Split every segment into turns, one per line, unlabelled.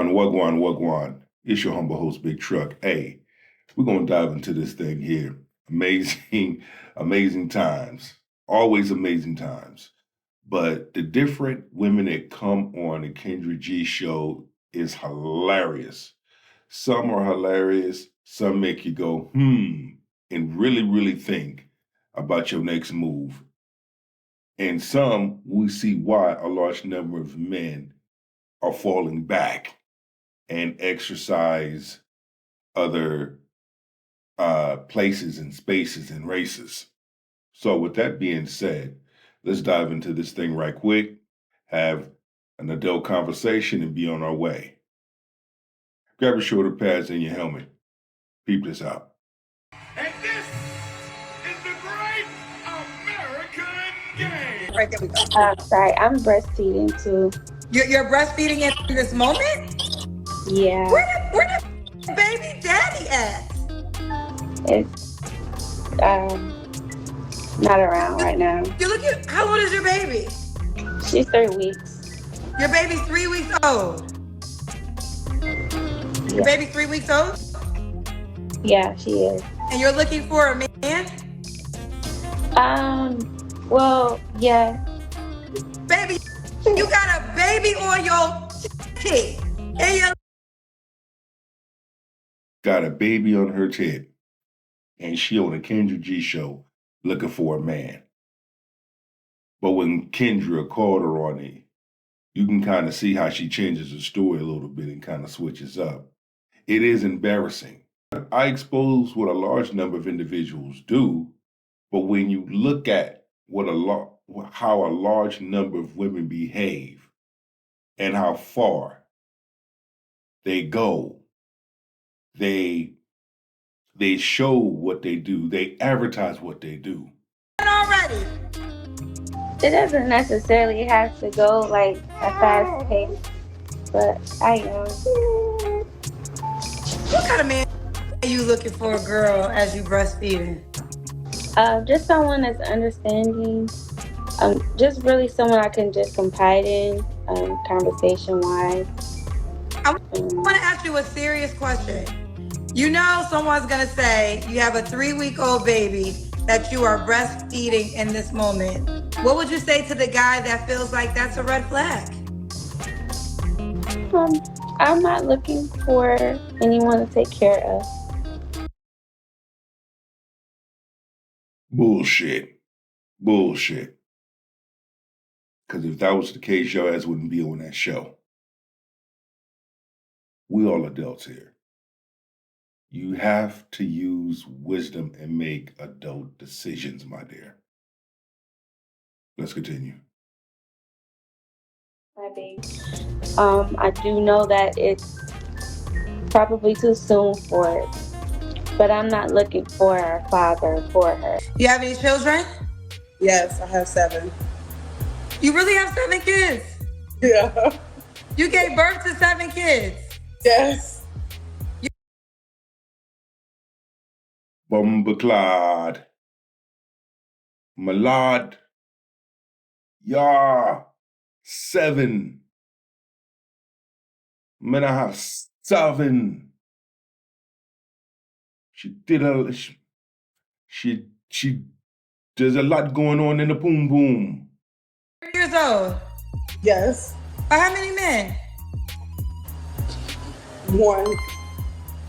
Wagwan. It's your humble host, Big Truck. Hey, we're going to dive into this thing here. Amazing times. Always amazing times. But the different women that come on the Kendra G show is hilarious. Some are hilarious. Some make you go, and really, really think about your next move. And some, we see why a large number of men are falling back and exercise other places and spaces and races. So with that being said, let's dive into this thing right quick, have an adult conversation, and be on our way. Grab your shoulder pads and your helmet. Peep this out.
And this is the great American game.
Right, there we go.
Sorry, I'm breastfeeding too.
You're breastfeeding in this moment?
Yeah.
Where the baby daddy at?
It's not around right now.
You're looking, how old is your baby?
She's 3 weeks.
Your baby's 3 weeks old. Your baby's 3 weeks old?
Yeah, she is.
And you're looking for a man?
Well, yeah.
Baby, you got a baby on your tip. And you
got a baby on her tip. And she on the Kendra G show looking for a man. But when Kendra called her on it, you can kind of see how she changes the story a little bit and kind of switches up. It is embarrassing. I expose what a large number of individuals do, but when you look at how a large number of women behave and how far they go, they show what they do, they advertise what they do.
already.
It doesn't necessarily have to go like a fast pace, but I am.
What kind of man are you looking for, a girl, as you breastfeeding?
Just someone that's understanding. Just really someone I can just confide in, conversation-wise.
I want to ask you a serious question. You know someone's going to say you have a 3-week-old baby that you are breastfeeding in this moment. What would you say to the guy that feels like that's a red flag?
I'm not looking for anyone to take care of.
Bullshit. Because if that was the case, your ass wouldn't be on that show. We all adults here. You have to use wisdom and make adult decisions, my dear. Let's continue.
My baby. I do know that it's probably too soon for it, but I'm not looking for a father for her.
You have any children?
Yes, I have 7.
You really have 7 kids?
Yeah.
You gave birth to 7 kids?
Yes.
Bumbaclad. Malad. Yeah. 7. Man, I have 7. She there's a lot going on in the boom boom.
Years old?
Yes.
By how many men?
1.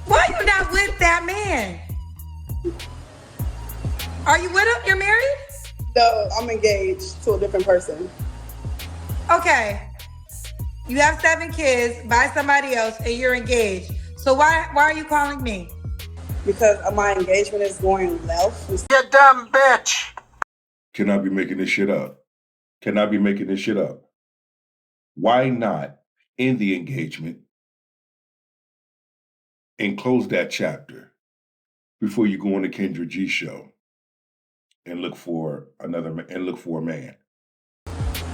Why are you not with that man? Are you with him? You're married?
No, I'm engaged to a different person.
Okay. You have 7 kids by somebody else and you're engaged. So why are you calling me?
Because my engagement is going left.
You dumb bitch.
Cannot be making this shit up. Why not end the engagement and close that chapter before you go on the Kendra G show and look for a man?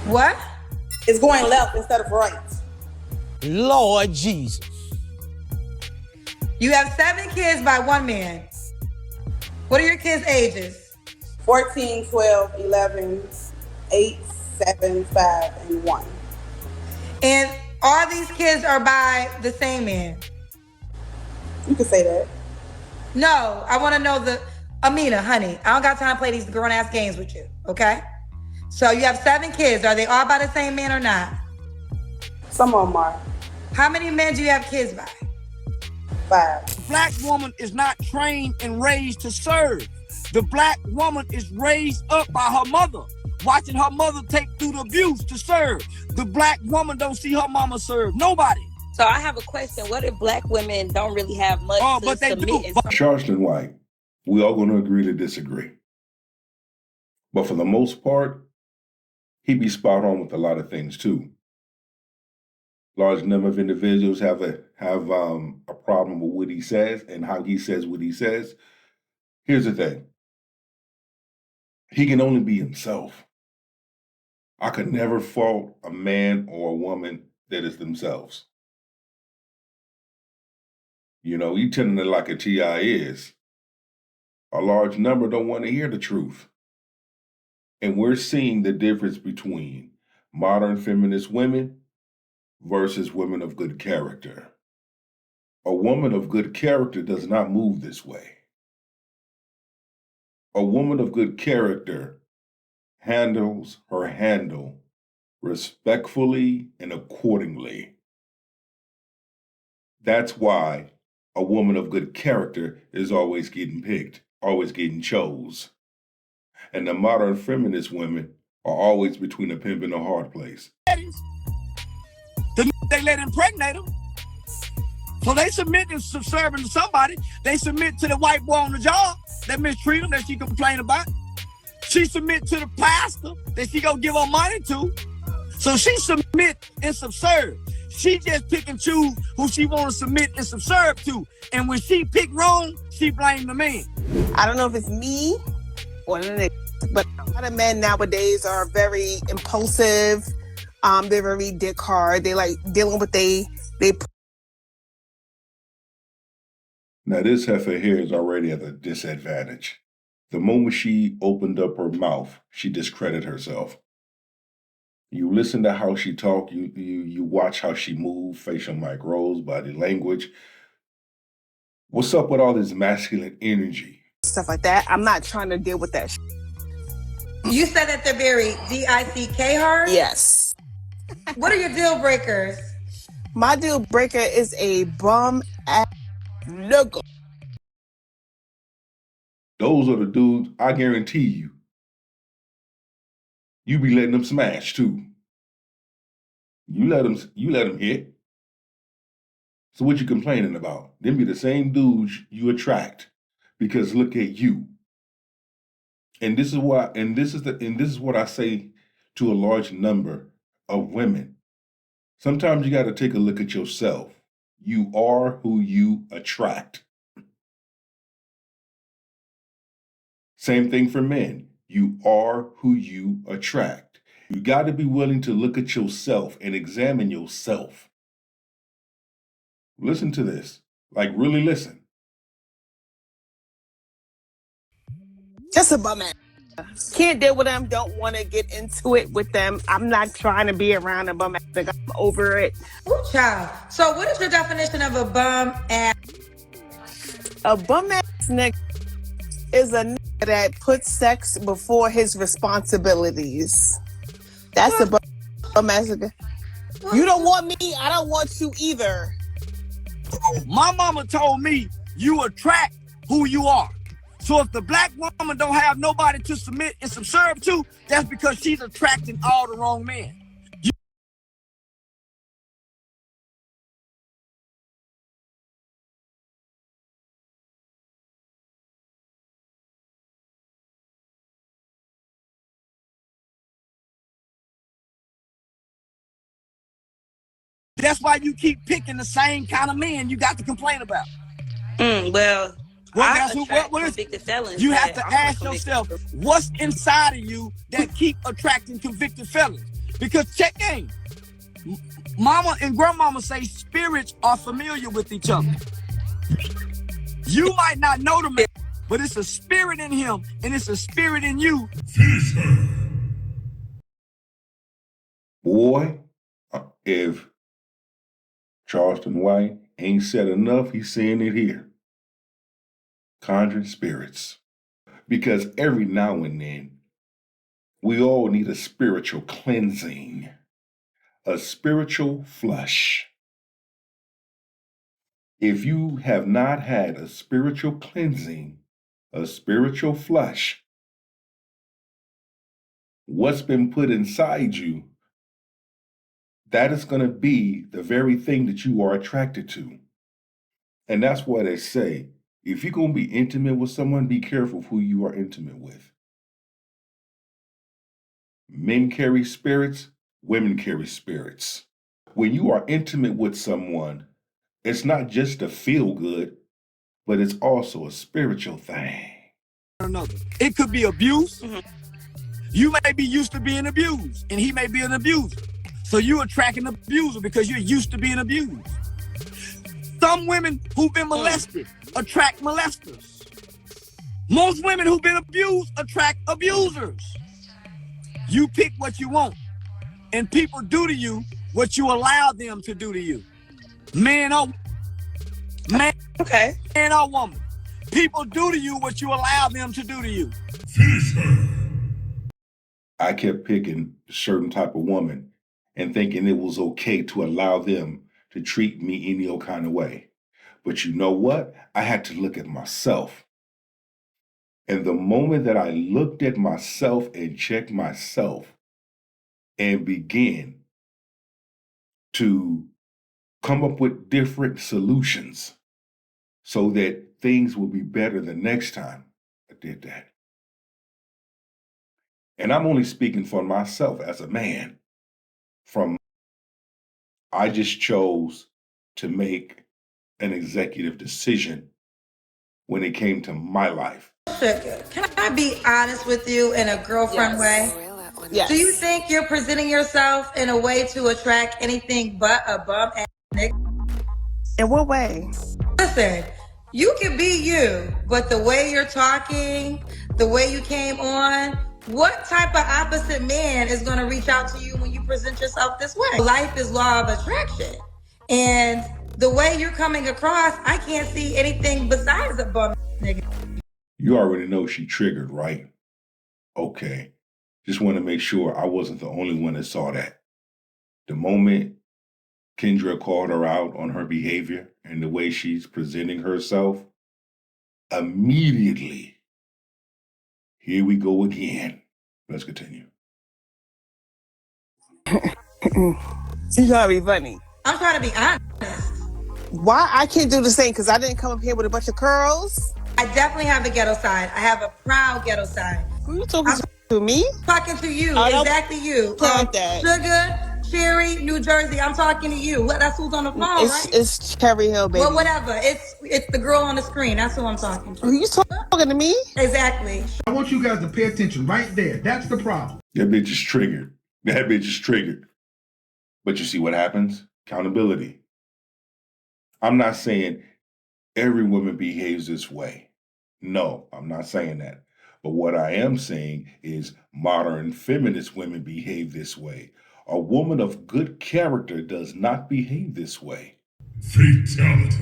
What?
It's going left instead of right.
Lord Jesus.
You have 7 kids by 1 man. What are your kids' ages?
14, 12, 11, 8, 7, 5, and 1.
And all these kids are by the same man?
You can say that.
No, I want to know Amina, honey, I don't got time to play these grown-ass games with you, okay? So you have 7 kids. Are they all by the same man or not?
Some of them are.
How many men do you have kids by?
5.
Black woman is not trained and raised to serve. The black woman is raised up by her mother, watching her mother take through the abuse to serve. The black woman don't see her mama serve nobody.
So I have a question. What if black women don't really have much to
but they
submit?
do.
Charleston White, we all going to agree to disagree. But for the most part, he be spot on with a lot of things too. Large number of individuals have a problem with what he says and how he says what he says. Here's the thing. He can only be himself. I could never fault a man or a woman that is themselves. You know, he telling it like a T.I. is. A large number don't want to hear the truth. And we're seeing the difference between modern feminist women versus women of good character. A woman of good character does not move this way. A woman of good character handles her handle respectfully and accordingly. That's why a woman of good character is always getting picked, always getting chose. And the modern feminist women are always between a pimp and a hard place.
They let impregnate them. So they submit to subserving to somebody. They submit to the white boy on the job that mistreat them, that she complain about. She submit to the pastor that she gonna give her money to. So she submit and subserve. She just pick and choose who she want to submit and subserve to. And when she pick wrong, she blame the man.
I don't know if it's me or the niggas, but a lot of men nowadays are very impulsive. They're very dick hard. They like dealing with they.
Now this heifer here is already at a disadvantage. The moment she opened up her mouth, she discredited herself. You listen to how she talk, you watch how she move, facial micros, body language. What's up with all this masculine energy?
Stuff like that. I'm not trying to deal with that.
You said that they're very D-I-C-K hard?
Yes.
What are your deal breakers?
My deal breaker is a bum ass nigga.
Those are the dudes, I guarantee you be letting them smash too. You let them hit. So what you complaining about? Them be the same dudes you attract because look at you. And this is what I say to a large number of women. Sometimes you got to take a look at yourself. You are who you attract. Same thing for men. You are who you attract. You got to be willing to look at yourself and examine yourself. Listen to this. Like, really listen.
Just a bum ass. Can't deal with them. Don't want to get into it with them. I'm not trying to be around a bum ass nigga. I'm over it.
Ooh, child. So what is your definition of a bum ass?
A bum ass nigga is a nigga that puts sex before his responsibilities. That's a bum ass nigga. You don't want me, I don't want you either.
My mama told me you attract who you are. So if the black woman don't have nobody to submit and subserve to, that's because she's attracting all the wrong men. That's why you keep picking the same kind of men you got to complain about.
Well,
That's what
convicted felons.
you have to ask yourself, what's inside of you that keep attracting convicted felons? Because check in. Mama and grandmama say spirits are familiar with each other. You might not know the man, but it's a spirit in him and it's a spirit in you.
Boy, if Charleston White ain't said enough. He's saying it here. Conjuring spirits. Because every now and then, we all need a spiritual cleansing, a spiritual flush. If you have not had a spiritual cleansing, a spiritual flush, what's been put inside you, that is going to be the very thing that you are attracted to. And that's why they say, if you're going to be intimate with someone, be careful of who you are intimate with. Men carry spirits, women carry spirits. When you are intimate with someone, it's not just a feel good, but it's also a spiritual thing.
Another. It could be abuse. You may be used to being abused, and he may be an abuser. So you attract an abuser because you're used to being abused. Some women who've been molested attract molesters. Most women who've been abused attract abusers. You pick what you want, and people do to you what you allow them to do to you. Man or woman. People do to you what you allow them to do to you.
I kept picking a certain type of woman and thinking it was okay to allow them to treat me any old kind of way. But you know what? I had to look at myself. And the moment that I looked at myself and checked myself and began to come up with different solutions so that things will be better the next time, I did that. And I'm only speaking for myself as a man. I just chose to make an executive decision when it came to my life.
Sugar, can I be honest with you in a girlfriend way?
Yes.
Do you think you're presenting yourself in a way to attract anything but a bum ass nigga?
In what way?
Listen, you can be you, but the way you're talking, the way you came on, what type of opposite man is going to reach out to you when you present yourself this way? Life is law of attraction. And the way you're coming across, I can't see anything besides a bum nigga.
You already know she triggered, right? Okay. Just want to make sure I wasn't the only one that saw that. The moment Kendra called her out on her behavior and the way she's presenting herself, immediately, here we go again. Let's continue.
You gotta be funny.
I'm trying to be honest.
Why I can't do the same? Because I didn't come up here with a bunch of curls.
I definitely have a ghetto side. I have a proud ghetto side.
Who you talking to? Me?
Talking to you,
Oh,
exactly you.
Like that.
Sugar, Cherry, New Jersey. I'm talking to you. That's who's on the phone, right?
It's Cherry Hill, baby.
Well, whatever. It's the girl on the screen. That's who I'm talking to.
Who you talking to me?
Exactly.
I want you guys to pay attention right there. That's the problem.
That bitch is triggered. That bitch is triggered. But you see what happens? Accountability. I'm not saying every woman behaves this way. No, I'm not saying that. But what I am saying is modern feminist women behave this way. A woman of good character does not behave this way.
Fatality.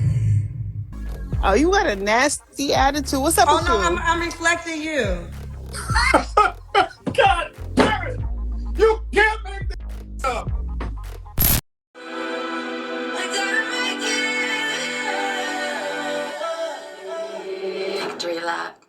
Oh, you got a nasty attitude. What's up
Oh
with
no,
you?
I'm reflecting you.
God damn it! You can't make this up!
Victory lap.